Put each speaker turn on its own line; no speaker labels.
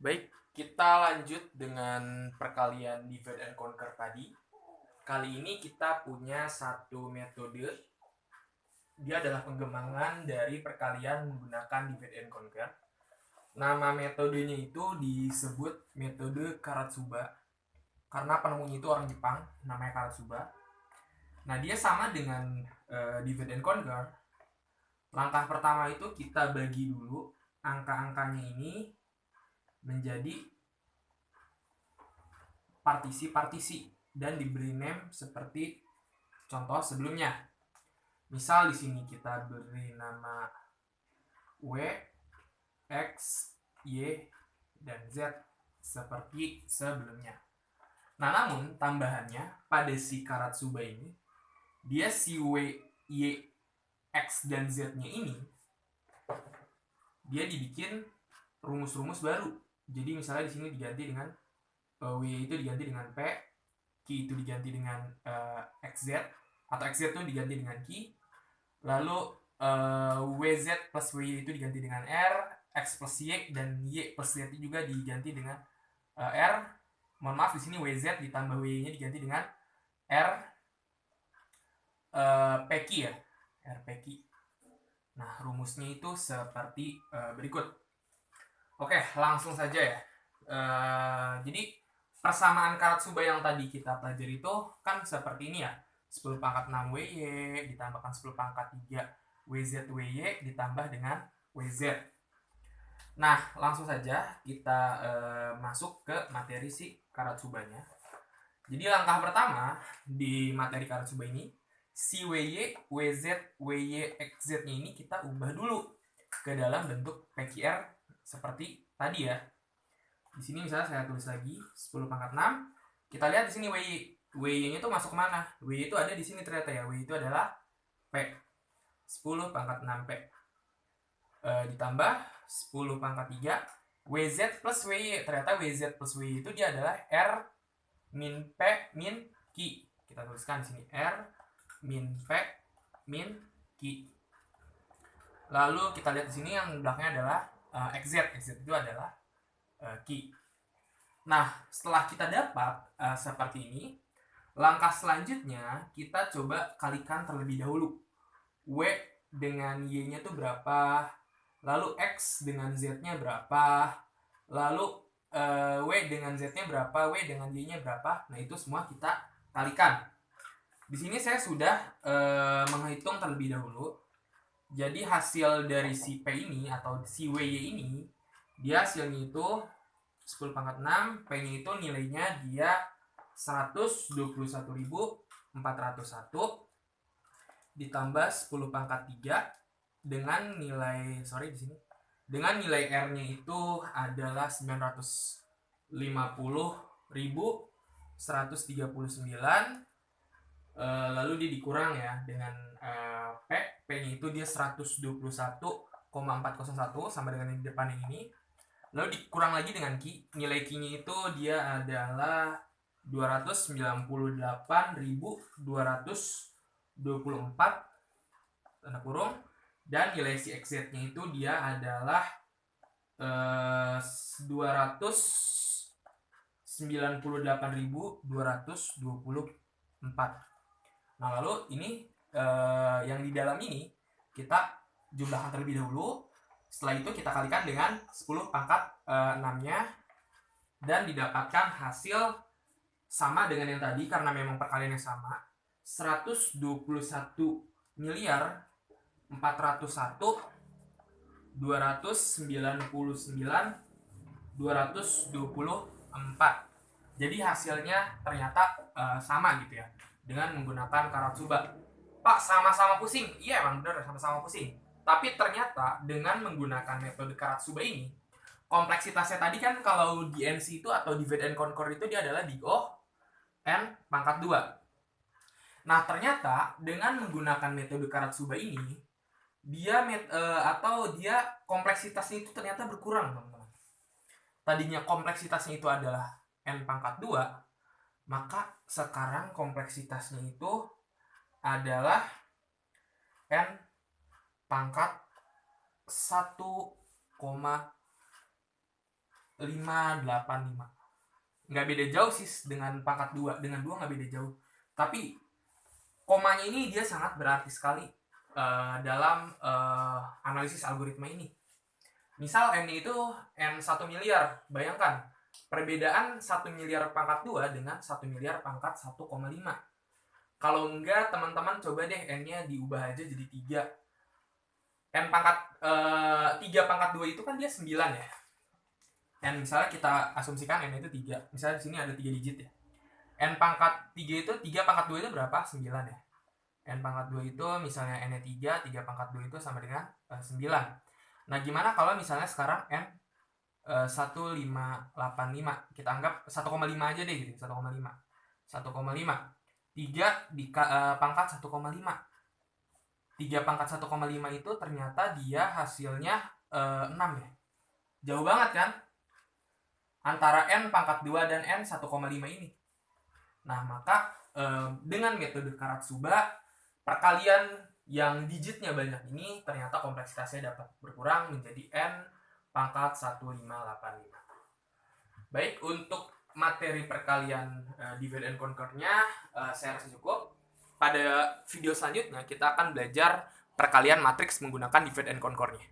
Baik, kita lanjut dengan perkalian divide and conquer tadi. Kali ini kita punya satu metode. Dia adalah pengembangan dari perkalian menggunakan divide and conquer. Nama metodenya itu disebut metode Karatsuba. Karena penemunya itu orang Jepang, namanya Karatsuba. Nah, dia sama dengan divide and conquer. Langkah pertama itu kita bagi dulu angka-angkanya ini menjadi partisi-partisi dan diberi name seperti contoh sebelumnya. Misal di sini kita beri nama W, X, Y, dan Z seperti sebelumnya. Nah, namun tambahannya pada si Karatsuba ini, dia si W, Y, X, dan Z-nya ini dia dibikin rumus-rumus baru. Jadi misalnya di sini diganti dengan W itu diganti dengan P, Q itu diganti dengan XZ, atau XZ itu diganti dengan Q, lalu WZ plus WY itu diganti dengan R, X plus Y, dan Y plus Z juga diganti dengan R. Mohon maaf, di sini WZ ditambah WY-nya diganti dengan R PQ ya, R PQ. Nah, rumusnya itu seperti berikut. Oke, langsung saja ya. Jadi persamaan Karatsuba yang tadi kita pelajari itu kan seperti ini ya. 10 pangkat 6 WY ditambahkan 10 pangkat 3 WZ WY ditambah dengan WZ. Nah, langsung saja kita masuk ke materi si Karatsubanya. Jadi langkah pertama di materi Karatsuba ini, si WY, WZ, WY, XZ-nya ini kita ubah dulu ke dalam bentuk PQR seperti tadi ya. Di sini misalnya saya tulis lagi 10 pangkat 6. Kita lihat di sini WY. WY-nya itu masuk kemana? WY itu ada di sini ternyata ya. WY itu adalah P. 10 pangkat 6 P. Ditambah 10 pangkat 3 WZ plus WY. Ternyata WZ plus WY itu dia adalah R min P min Q. Kita tuliskan di sini R min P min Q. Lalu kita lihat di sini yang belakangnya adalah XZ. XZ itu adalah Q. Nah, setelah kita dapat seperti ini, langkah selanjutnya kita coba kalikan terlebih dahulu. W dengan Y-nya itu berapa, lalu X dengan Z-nya berapa, lalu W dengan Z-nya berapa, W dengan Y-nya berapa. Nah, itu semua kita kalikan. Di sini saya sudah menghitung terlebih dahulu. Jadi hasil dari si P ini atau si WY ini, dia hasilnya itu 10 pangkat 6, P-nya itu nilainya dia 121.401 ditambah 10 pangkat 3 dengan nilai di sini dengan nilai R-nya itu adalah 950.139. Lalu dia dikurang ya dengan P-nya itu dia 121,401 sama dengan yang di depan ini. Lalu dikurang lagi dengan Q. Nilai Q-nya itu dia adalah 298.224 tanda kurung, dan nilai si XZ-nya itu dia adalah 298.224. Nah, lalu ini yang di dalam ini kita jumlahkan terlebih dahulu. Setelah itu kita kalikan dengan 10 pangkat 6-nya dan didapatkan hasil sama dengan yang tadi karena memang perkaliannya sama. 121.401.299.224. Jadi hasilnya ternyata sama gitu ya dengan menggunakan Karatsuba. Pak, sama-sama pusing? Iya, emang bener, sama-sama pusing. Tapi ternyata dengan menggunakan metode Karatsuba ini, kompleksitasnya tadi kan kalau di NC itu atau divide and conquer itu dia adalah di N pangkat 2. Nah, ternyata dengan menggunakan metode Karatsuba ini, dia kompleksitasnya itu ternyata berkurang, teman-teman. Tadinya kompleksitasnya itu adalah N pangkat 2, maka sekarang kompleksitasnya itu adalah N pangkat 1,5. 585. Nggak beda jauh sih dengan pangkat 2. Dengan 2 nggak beda jauh. Tapi komanya ini dia sangat berarti sekali dalam analisis algoritma ini. Misal n itu n 1 miliar. Bayangkan perbedaan 1 miliar pangkat 2 dengan 1 miliar pangkat 1,5. Kalau enggak, teman-teman coba deh n-nya diubah aja jadi 3. N pangkat 3 pangkat 2 itu kan dia 9 ya. N misalnya kita asumsikan n itu 3. Misalnya di sini ada 3 digit ya. N pangkat 3 itu 3 pangkat 2 itu berapa? 9 ya. N pangkat 2 itu misalnya n-nya 3, 3 pangkat 2 itu sama dengan 9. Nah, gimana kalau misalnya sekarang n 1585, kita anggap 1,5 aja deh gitu, 1,5. 3 pangkat 1,5. 3 pangkat 1,5 itu ternyata dia hasilnya 6 ya. Jauh banget kan? Antara n pangkat 2 dan n 1,5 ini. Nah, maka dengan metode Karatsuba, perkalian yang digitnya banyak ini ternyata kompleksitasnya dapat berkurang menjadi n pangkat 1585. Baik, untuk materi perkalian divide and conquer-nya saya rasa cukup. Pada video selanjutnya kita akan belajar perkalian matriks menggunakan divide and conquer-nya.